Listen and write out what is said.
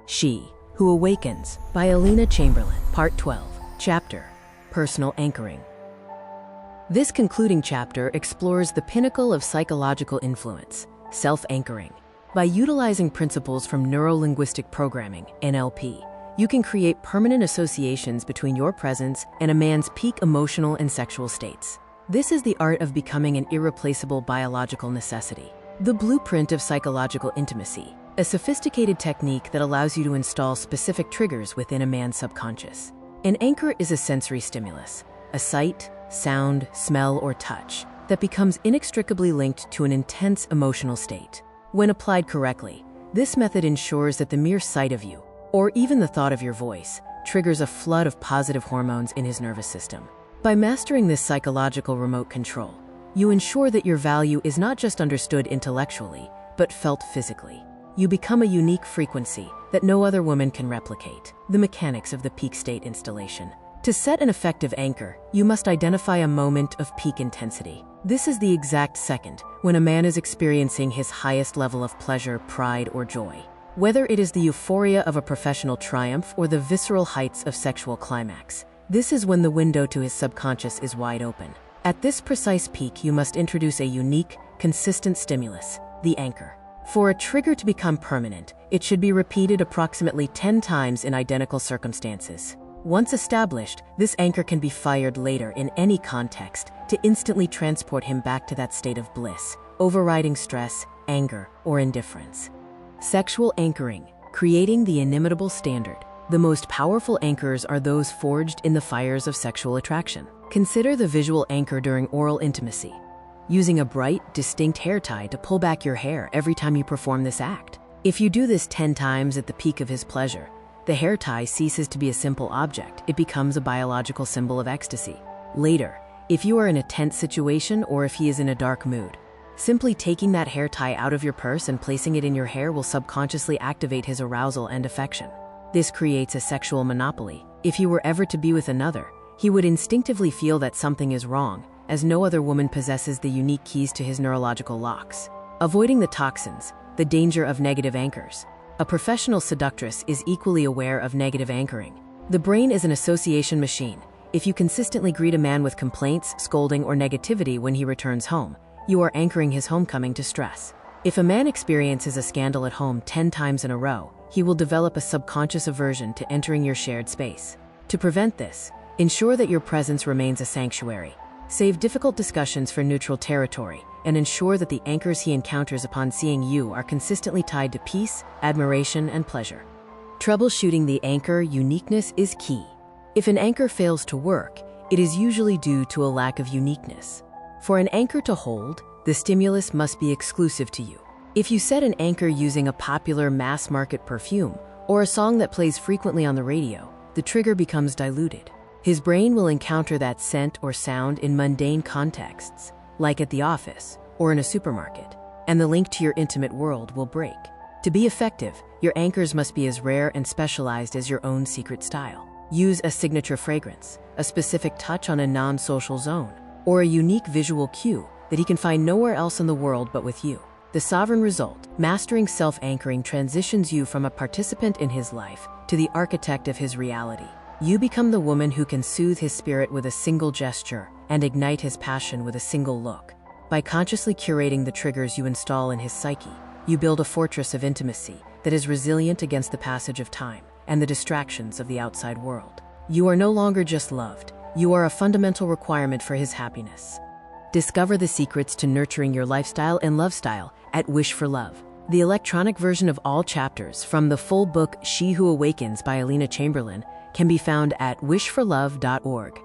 She Who Awakens by Alina Chamberlain, Part 12, Chapter, Personal Anchoring. This concluding chapter explores the pinnacle of psychological influence, self-anchoring. By utilizing principles from Neuro-Linguistic Programming, NLP, you can create permanent associations between your presence and a man's peak emotional and sexual states. This is the art of becoming an irreplaceable biological necessity. The blueprint of psychological intimacy, a sophisticated technique that allows you to install specific triggers within a man's subconscious. An anchor is a sensory stimulus, a sight, sound, smell, or touch that becomes inextricably linked to an intense emotional state. When applied correctly, this method ensures that the mere sight of you, or even the thought of your voice, triggers a flood of positive hormones in his nervous system. By mastering this psychological remote control, you ensure that your value is not just understood intellectually, but felt physically. You become a unique frequency that no other woman can replicate. The mechanics of the peak state installation. To set an effective anchor, you must identify a moment of peak intensity. This is the exact second when a man is experiencing his highest level of pleasure, pride, or joy. Whether it is the euphoria of a professional triumph or the visceral heights of sexual climax, this is when the window to his subconscious is wide open. At this precise peak, you must introduce a unique, consistent stimulus, the anchor. For a trigger to become permanent, it should be repeated approximately 10 times in identical circumstances. Once established, this anchor can be fired later in any context to instantly transport him back to that state of bliss, overriding stress, anger, or indifference. Sexual anchoring, creating the inimitable standard. The most powerful anchors are those forged in the fires of sexual attraction. Consider the visual anchor during oral intimacy, using a bright, distinct hair tie to pull back your hair every time you perform this act. If you do this 10 times at the peak of his pleasure, the hair tie ceases to be a simple object. It becomes a biological symbol of ecstasy. Later, if you are in a tense situation or if he is in a dark mood, simply taking that hair tie out of your purse and placing it in your hair will subconsciously activate his arousal and affection. This creates a sexual monopoly. If he were ever to be with another, he would instinctively feel that something is wrong, as no other woman possesses the unique keys to his neurological locks. Avoiding the toxins, the danger of negative anchors. A professional seductress is equally aware of negative anchoring. The brain is an association machine. If you consistently greet a man with complaints, scolding, or negativity when he returns home, you are anchoring his homecoming to stress. If a man experiences a scandal at home 10 times in a row, he will develop a subconscious aversion to entering your shared space. To prevent this, ensure that your presence remains a sanctuary. Save difficult discussions for neutral territory, and ensure that the anchors he encounters upon seeing you are consistently tied to peace, admiration, and pleasure. Troubleshooting the anchor uniqueness is key. If an anchor fails to work, it is usually due to a lack of uniqueness. For an anchor to hold, the stimulus must be exclusive to you. If you set an anchor using a popular mass-market perfume or a song that plays frequently on the radio, the trigger becomes diluted. His brain will encounter that scent or sound in mundane contexts, like at the office or in a supermarket, and the link to your intimate world will break. To be effective, your anchors must be as rare and specialized as your own secret style. Use a signature fragrance, a specific touch on a non-social zone, or a unique visual cue that he can find nowhere else in the world but with you. The sovereign result, mastering self-anchoring, transitions you from a participant in his life to the architect of his reality. You become the woman who can soothe his spirit with a single gesture and ignite his passion with a single look. By consciously curating the triggers you install in his psyche, you build a fortress of intimacy that is resilient against the passage of time and the distractions of the outside world. You are no longer just loved, you are a fundamental requirement for his happiness. Discover the secrets to nurturing your lifestyle and love style at Wish for Love. The electronic version of all chapters from the full book She Who Awakens by Alina Chamberlain can be found at wishforlove.org.